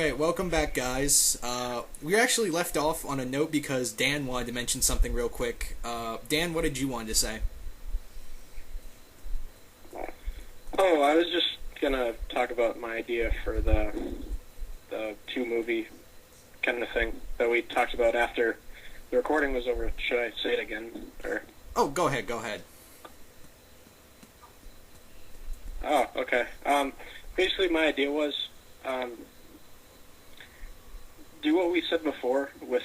Alright, welcome back, guys. We actually left off on a note because Dan wanted to mention something real quick. Dan, what did you want to say? Oh, I was just gonna talk about my idea for the two-movie kind of thing that we talked about after the recording was over. Should I say it again? Or... Oh, go ahead. Oh, okay. Basically, my idea was do what we said before with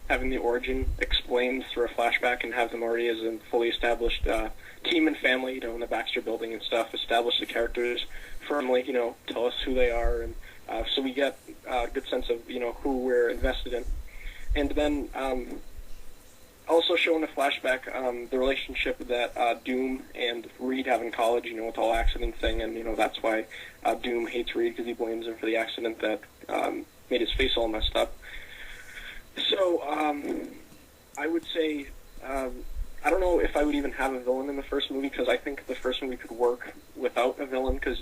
having the origin explained through a flashback and have them already as a fully established team and family, in the Baxter building and stuff, establish the characters firmly, tell us who they are, and so we get a good sense of, who we're invested in. And then also show in the flashback the relationship that Doom and Reed have in college, with the whole accident thing, and, that's why Doom hates Reed because he blames him for the accident that made his face all messed up. So, I would say, I don't know if I would even have a villain in the first movie, because I think the first movie could work without a villain, because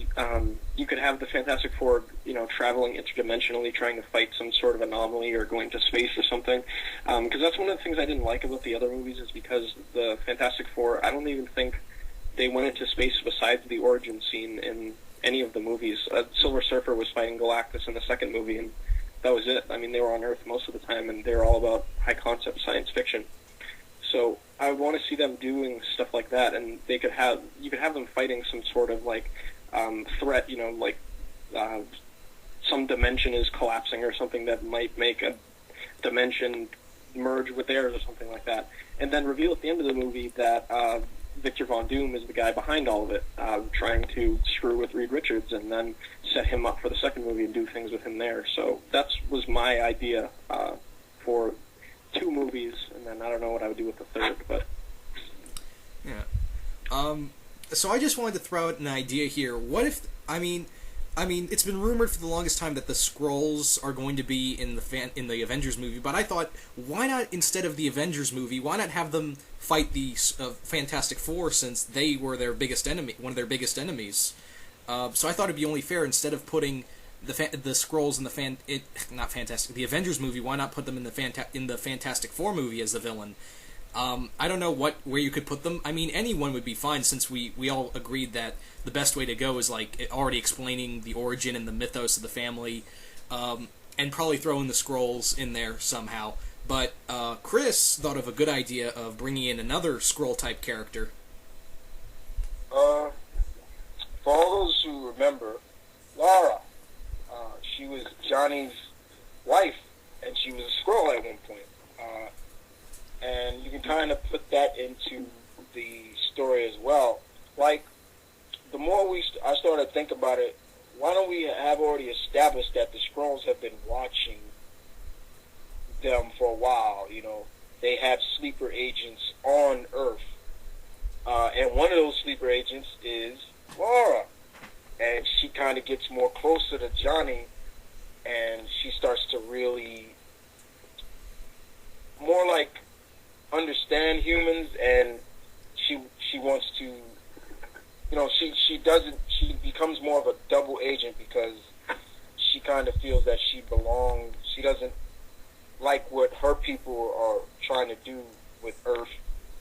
you could have the Fantastic Four, traveling interdimensionally, trying to fight some sort of anomaly or going to space or something, because that's one of the things I didn't like about the other movies, is because the Fantastic Four, I don't even think they went into space besides the origin scene in any of the movies. Silver Surfer was fighting Galactus in the second movie, and that was it. I mean, they were on Earth most of the time, and they were all about high-concept science fiction. So I want to see them doing stuff like that, and you could have them fighting some sort of threat, some dimension is collapsing or something that might make a dimension merge with theirs or something like that, and then reveal at the end of the movie that Victor Von Doom is the guy behind all of it, trying to screw with Reed Richards, and then set him up for the second movie and do things with him there. So that was my idea for two movies, and then I don't know what I would do with the third, but... Yeah. So I just wanted to throw out an idea here. What if... I mean, it's been rumored for the longest time that the Skrulls are going to be in the Avengers movie, but I thought, why not, instead of the Avengers movie, why not have them fight the Fantastic Four, since they were their biggest enemy, one of their biggest enemies? So I thought it'd be only fair, instead of putting the Skrulls in the Avengers movie, why not put them in the Fantastic Four movie as the villain? I don't know where you could put them. I mean, anyone would be fine, since we all agreed that the best way to go is already explaining the origin and the mythos of the family, and probably throwing the Skrulls in there somehow. But Chris thought of a good idea of bringing in another Skrull type character. For all those who remember, Laura, she was Johnny's wife, and she was a Skrull at one point. And you can kind of put that into the story as well. The more I started to think about it, why don't we have already established that the Skrulls have been watching them for a while? They have sleeper agents on Earth. And one of those sleeper agents is Laura. And she kind of gets more closer to Johnny, and she starts to really more understand humans, and she wants to, she becomes more of a double agent, because she kind of feels that she belongs. She doesn't like what her people are trying to do with Earth.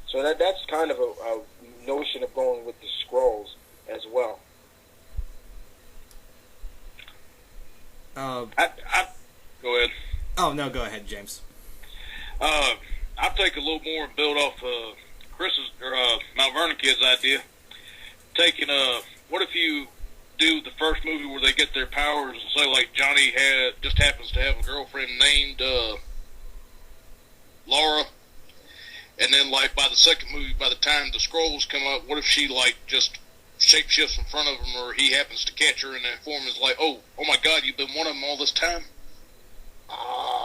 So that's kind of a notion of going with the Skrulls as well. Go ahead. Oh, no, go ahead, James. I'll take a little more and build off Chris's or Mount Vernon kid's idea. What if you do the first movie where they get their powers, and say Johnny just happens to have a girlfriend named Laura, and then by the second movie, by the time the Skrulls come up, what if she just shapeshifts in front of him, or he happens to catch her in that form, and is oh my God, you've been one of them all this time?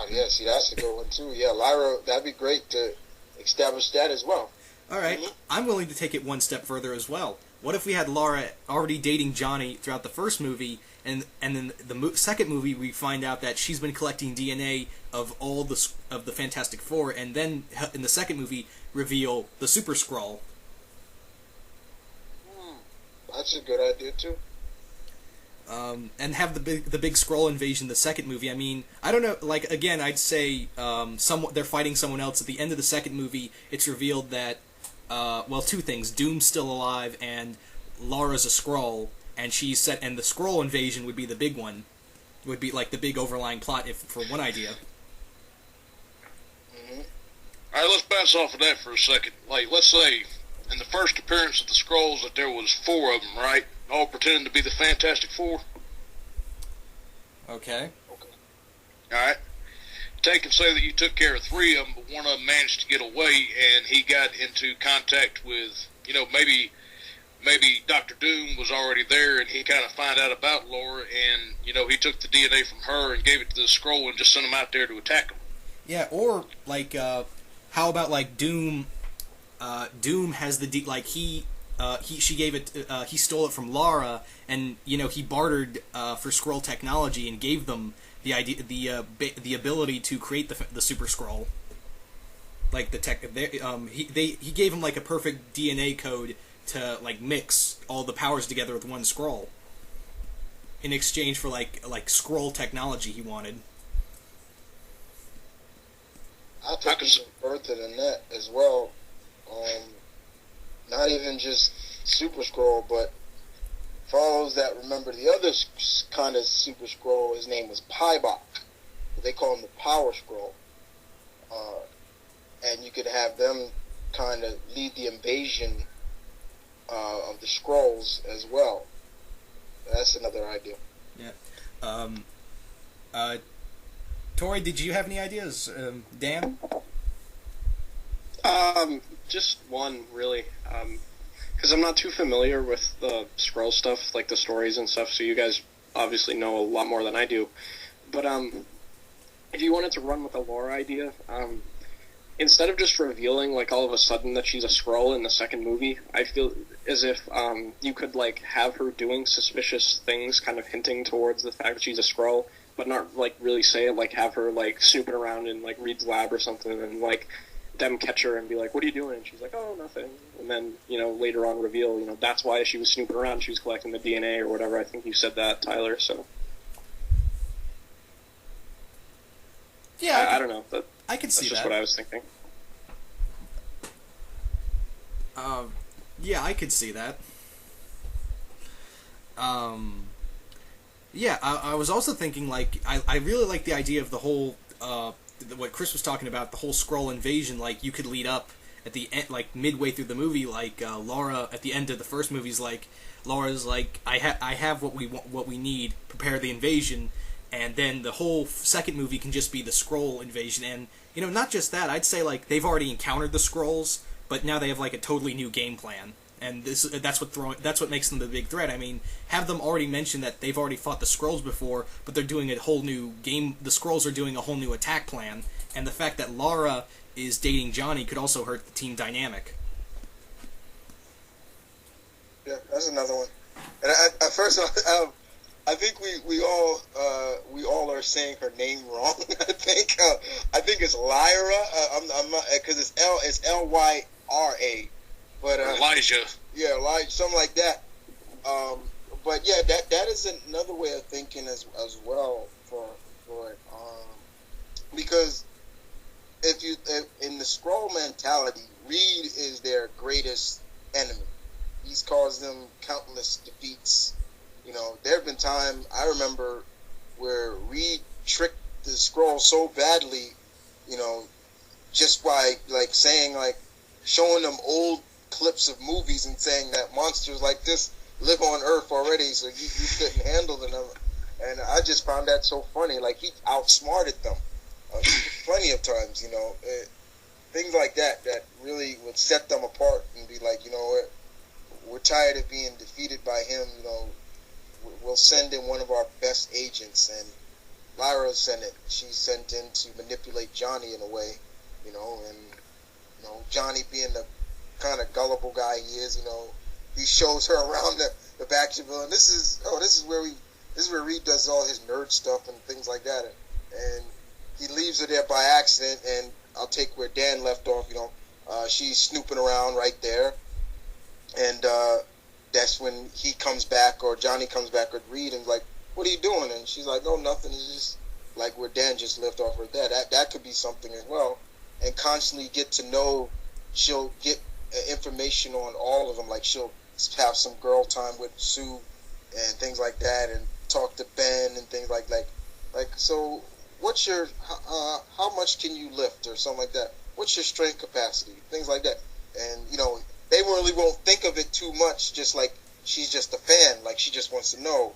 Yeah, see, that's a good one, too. Yeah, Lyra, that'd be great to establish that as well. All right, Mm-hmm. I'm willing to take it one step further as well. What if we had Laura already dating Johnny throughout the first movie, and then the second movie we find out that she's been collecting DNA of all of the Fantastic Four, and then in the second movie reveal the Super Skrull? That's a good idea, too. and have the big scroll invasion the second movie. I mean, I don't know. Like again, I'd say they're fighting someone else at the end of the second movie. It's revealed that two things: Doom's still alive, and Laura's a skrull, and and the skrull invasion would be the big one. Would be like the big overlying plot for one idea. Mm-hmm. All right, let's bounce off of that for a second. Like, let's say in the first appearance of the Skrulls that there was 4 of them, right? All pretending to be the Fantastic Four. Okay. Alright. Take and say that you took care of 3 of them, but one of them managed to get away, and he got into contact with, maybe Dr. Doom was already there, and he kind of found out about Laura, and, he took the DNA from her and gave it to the Skrull and just sent him out there to attack him. Yeah, or, like, how about, like, Doom has she gave it, he stole it from Lara, and, he bartered, for Skrull technology and gave them the ability to create the Super Skrull. Like, he gave him, like, a perfect DNA code to, like, mix all the powers together with one Skrull. In exchange for, like Skrull technology he wanted. I think it's further than that as well. Not even just Super Skrull, but for all those that remember the other kind of Super Skrull, his name was Pybok. They call him the Power Skrull. And you could have them kind of lead the invasion of the Skrulls as well. That's another idea. Yeah. Tori, did you have any ideas? Dan? Just one, really. Because I'm not too familiar with the Skrull stuff, like the stories and stuff, so you guys obviously know a lot more than I do. But if you wanted to run with the lore idea, instead of just revealing, like, all of a sudden that she's a Skrull in the second movie, I feel as if you could, like, have her doing suspicious things, kind of hinting towards the fact that she's a Skrull, but not, like, really say it, like, have her, like, snooping around in, like, Reed's lab or something, and, like, them catch her and be like, what are you doing? And she's like, oh, nothing. And then, later on reveal, that's why she was snooping around, she was collecting the DNA or whatever. I think you said that, Tyler, so. Yeah, I don't know. I can see that. That's just what I was thinking. Yeah, I could see that. Yeah, I was also thinking, like, I really like the idea of the whole, what Chris was talking about, the whole Skrull invasion. Like, you could lead up at the end, like, midway through the movie, like, Laura, at the end of the first movie's like, Laura's like, I have what we need, prepare the invasion, and then the whole second movie can just be the Skrull invasion, and, not just that, I'd say, like, they've already encountered the Skrulls, but now they have, like, a totally new game plan. And that's what makes them the big threat. I mean, have them already mention that they've already fought the Skrulls before, but they're doing a whole new game. The Skrulls are doing a whole new attack plan, and the fact that Lara is dating Johnny could also hurt the team dynamic. Yeah, that's another one. And I think we all are saying her name wrong. I think it's Lyra. I'm not, because it's Lyra. But, Elijah. Yeah, Elijah, something like that. But yeah, that is another way of thinking as well for it. Because if in the Skrull mentality, Reed is their greatest enemy. He's caused them countless defeats. There have been times I remember where Reed tricked the Skrull so badly, just by showing them old clips of movies and saying that monsters like this live on Earth already, so you couldn't handle them. And I just found that so funny. Like, he outsmarted them plenty of times, things like that really would set them apart and be like, we're tired of being defeated by him, we'll send in one of our best agents. And Lyra sent it. She's sent in to manipulate Johnny in a way, and Johnny being the kind of gullible guy he is, he shows her around the Baxterville, and this is where Reed does all his nerd stuff and things like that, and he leaves her there by accident. And I'll take where Dan left off. She's snooping around right there, and that's when he comes back, or Johnny comes back, or Reed, and like, what are you doing? And she's like, no, nothing. It's just like where Dan just left off her dad. That could be something as well. And constantly get to know, she'll get information on all of them. Like she'll have some girl time with Sue and things like that, and talk to Ben and things like so. What's your how much can you lift or something like that? What's your strength capacity? Things like that. And they really won't think of it too much. Just like she's just a fan, like she just wants to know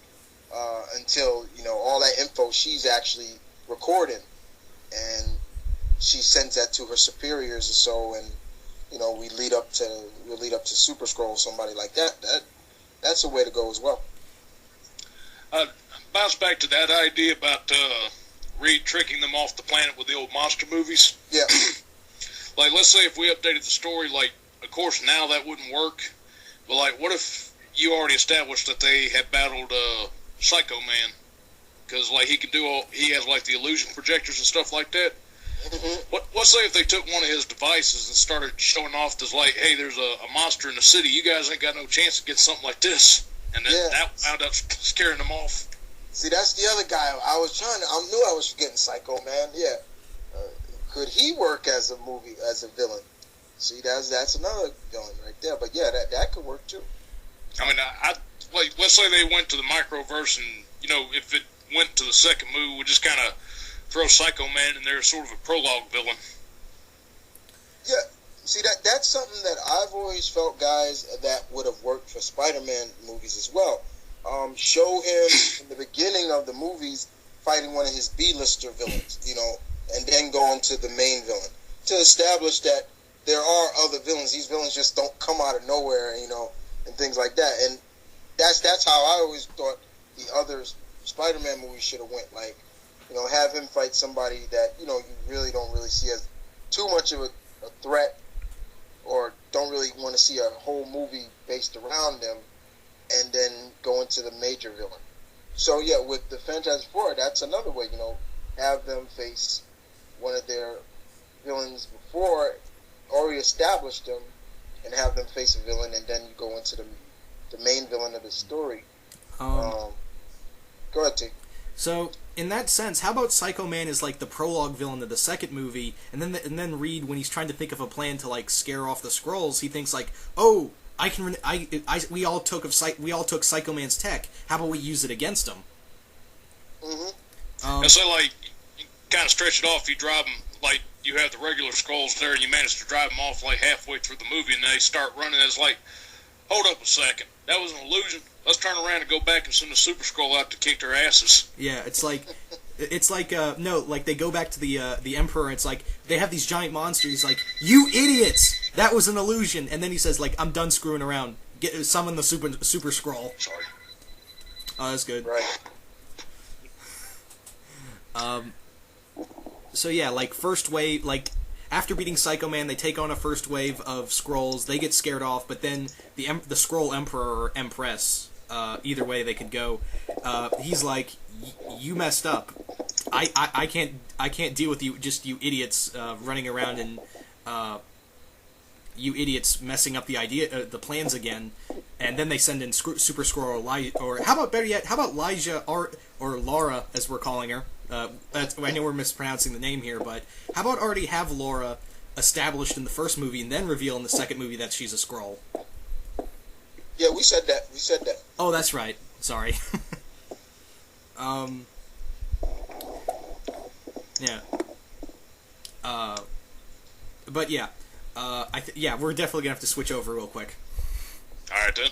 until all that info she's actually recording, and she sends that to her superiors or so, and we lead up to Super Skrull, somebody like that. That's a way to go as well. Bounce back to that idea about Reed tricking them off the planet with the old monster movies. Yeah. Like, let's say if we updated the story, like, of course now that wouldn't work, but like, what if you already established that they had battled Psycho Man? Because like he has like the illusion projectors and stuff like that. Mm-hmm. Let's say if they took one of his devices and started showing off this, like, hey, there's a monster in the city, you guys ain't got no chance to get something like this, and then that wound up scaring them off. See, that's the other guy I knew I was forgetting. Psycho Man. Yeah. Could he work as a villain? See, that's another villain right there. But yeah, that could work too. I mean, like, let's say they went to the microverse, and if it went to the second movie, we just kind of throw Psycho Man in there, sort of a prologue villain. Yeah. See, that's something that I've always felt, guys, that would have worked for Spider-Man movies as well. Show him in the beginning of the movies fighting one of his B-lister villains, and then go into the main villain to establish that there are other villains. These villains just don't come out of nowhere, and things like that. And that's how I always thought the other Spider-Man movies should have went. Like, have him fight somebody that you really don't really see as too much of a threat, or don't really want to see a whole movie based around them, and then go into the major villain. So yeah, with the Fantastic Four, that's another way, have them face one of their villains before, already established them, and have them face a villain, and then you go into the main villain of the story. Go ahead, T. So, in that sense, how about Psycho Man is like the prologue villain of the second movie, and then Reed, when he's trying to think of a plan to like scare off the Skrulls, he thinks like, oh, we all took Psycho Man's tech. How about we use it against him? Mm-hmm. And so, like, you kind of stretch it off. You drive them, like, you have the regular Skrulls there, and you manage to drive them off like halfway through the movie, and they start running. It's like, hold up a second, that was an illusion. Let's turn around and go back and send the Super Skrull out to kick their asses. Yeah, it's like no, like they go back to the Emperor. It's like they have these giant monsters. He's like, you idiots, that was an illusion. And then he says like, I'm done screwing around. Summon the Super Skrull. Sorry. Oh, that's good. Right. So yeah, like first wave, like after beating Psycho Man, they take on a first wave of Skrulls. They get scared off, but then the Skrull Emperor or Empress, either way they could go. He's like, you messed up. I can't deal with you idiots running around and you idiots messing up the plans again. And then they send in Super Skrull, or how about better yet, how about Lyja or Laura, as we're calling her. I know we're mispronouncing the name here, but how about already have Laura established in the first movie and then reveal in the second movie that she's a Skrull? Yeah, we said that. Oh, that's right. Sorry. Yeah. But yeah. We're definitely gonna have to switch over real quick. All right, then.